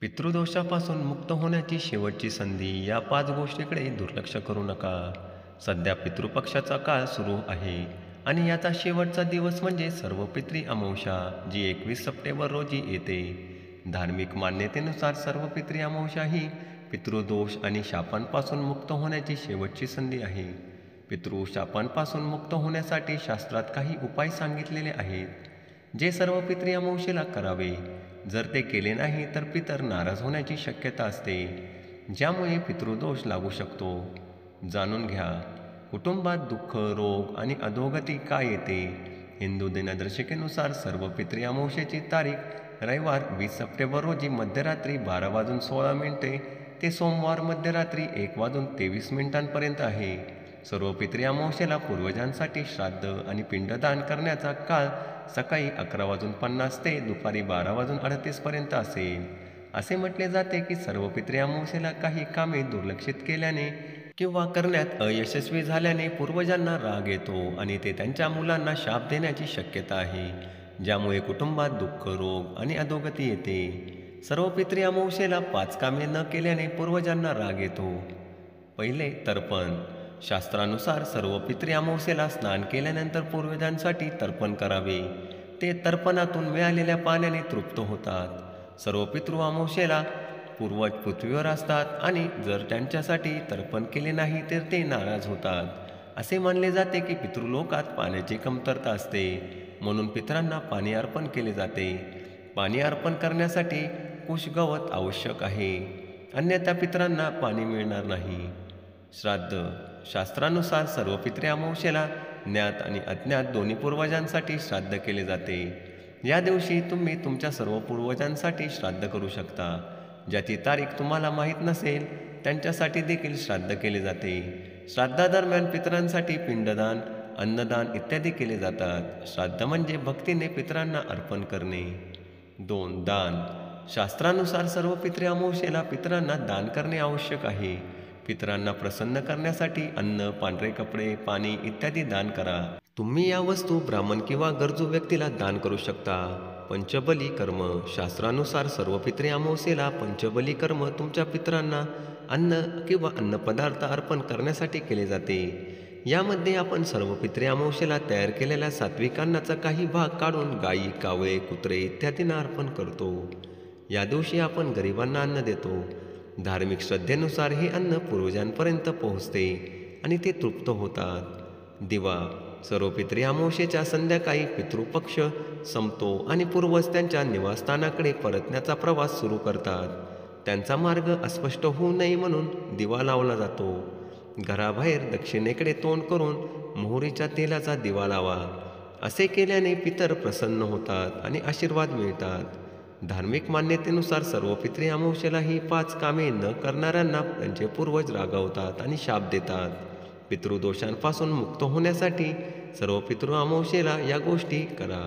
पितृदोषापासून मुक्त होण्याची शेवटची संधी या 5 गोष्टीकडे दुर्लक्ष करू नका. सध्या पितृपक्षाचा काळ सुरू आहे आणि याचा शेवटचा दिवस म्हणजे सर्वपित्री अमावस्या, जी 21 सप्टेंबर रोजी येते. धार्मिक मान्यतेनुसार सर्वपित्री अमावस्या ही पितृदोष आणि शापांपासून मुक्त होण्याची शेवटची संधी आहे. पितृशापांपासून मुक्त होण्यासाठी शास्त्रात काही उपाय सांगितलेले आहेत, जे सर्व पितरी अमावस्येला करावे. जर ते केले नाही तर पितर नाराज होण्याची शक्यता असते, ज्यामुळे पितृदोष लागू शकतो. जाणून घ्या, कुटुंबात दुःख, रोग आणि अधोगती का येते. हिंदू दिनदर्शिकेनुसार सर्व पितरी अमावस्येची तारीख रविवार 20 सप्टेंबर रोजी मध्यरात्री 12:16 ते सोमवार मध्यरात्री 1:23 आहे. सर्व पितरी अमावस्येला पूर्वजांसाठी श्राद्ध आणि पिंडदान करण्याचा काळ सकाळी 11:50 ते दुपारी 12:38 असेल. असे म्हटले जाते की सर्व पितरी अमावस्येला काही कामे दुर्लक्षित केल्याने किंवा करण्यात अयशस्वी झाल्याने पूर्वजांना राग येतो आणि ते त्यांच्या मुलांना शाप देण्याची शक्यता आहे, ज्यामुळे कुटुंबात दुःख, रोग आणि अधोगती येते. सर्व पितरी अमावस्येला 5 कामे न केल्याने पूर्वजांना राग येतो. पहिले, तर्पण. शास्त्रानुसार सर्व पितरी अमावस्येला स्नान केल्यानंतर पूर्वजांसाठी तर्पण करावे. ते तर्पणातून मिळालेल्या पाण्याने तृप्त होतात. सर्व पितृ अमावस्येला पूर्वज पृथ्वीवर असतात आणि जर त्यांच्यासाठी तर्पण केले नाही तर ते नाराज होतात. असे मानले जाते की पितृलोकात पाण्याची कमतरता असते, म्हणून पितरांना पाणी अर्पण केले जाते. पाणी अर्पण करण्यासाठी कुशगवत आवश्यक आहे, अन्यथा पितरांना पाणी मिळणार नाही. श्राद्ध. शास्त्रानुसार सर्व पितरी अमावस्येला ज्ञात आणि अज्ञात दोन्ही पूर्वजांसाठी श्राद्ध केले जाते. या दिवशी तुम्ही तुमच्या सर्व पूर्वजांसाठी श्राद्ध करू शकता. ज्याची तारीख तुम्हाला माहीत नसेल त्यांच्यासाठी देखील श्राद्ध केले जाते. श्राद्धादरम्यान पितरांसाठी पिंडदान, अन्नदान इत्यादी केले जातात. श्राद्ध म्हणजे भक्तीने पितरांना अर्पण करणे. 2. दान. शास्त्रानुसार सर्व पितरी अमावस्येला पितरांना दान करणे आवश्यक आहे. पितरांना प्रसन्न करण्यासाठी अन्न, पांढरे कपडे, पाणी इत्यादी दान करा. तुम्ही या वस्तू ब्राह्मण किंवा गरजू व्यक्तीला दान करू शकता. पंचबली कर्म. शास्त्रानुसार सर्व पितरी अमावस्येला पंचबली कर्म तुमच्या पितरांना अन्न किंवा अन्नपदार्थ अर्पण करण्यासाठी केले जाते. यामध्ये आपण सर्व पितरी अमावस्येला तयार केलेल्या सात्विक अन्नाचा काही भाग काढून गायी, कावळे, कुत्रे इत्यादींना अर्पण करतो. या दिवशी आपण गरिबांना अन्न देतो. धार्मिक श्रद्धेनुसार हे अन्न पूर्वजांपर्यंत पोहोचते आणि ते तृप्त होतात. दिवा. सर्व पितरी अमावस्येच्या संध्याकाळी पितृपक्ष संपतो आणि पूर्वज त्यांच्या निवासस्थानाकडे परतण्याचा प्रवास सुरू करतात. त्यांचा मार्ग अस्पष्ट होऊ नये म्हणून दिवा लावला जातो. घराबाहेर दक्षिणेकडे तोंड करून मोहरीच्या तेलाचा दिवा लावा. असे केल्याने पितर प्रसन्न होतात आणि आशीर्वाद मिळतात. धार्मिक मान्यतेनुसार सर्व पितरी अमावस्येला ही 5 कामे न करणाऱ्यांना त्यांचे पूर्वज रागावतात आणि शाप देतात. पितृदोषांपासून मुक्त होण्यासाठी सर्व पितृ अमावस्येला या गोष्टी करा.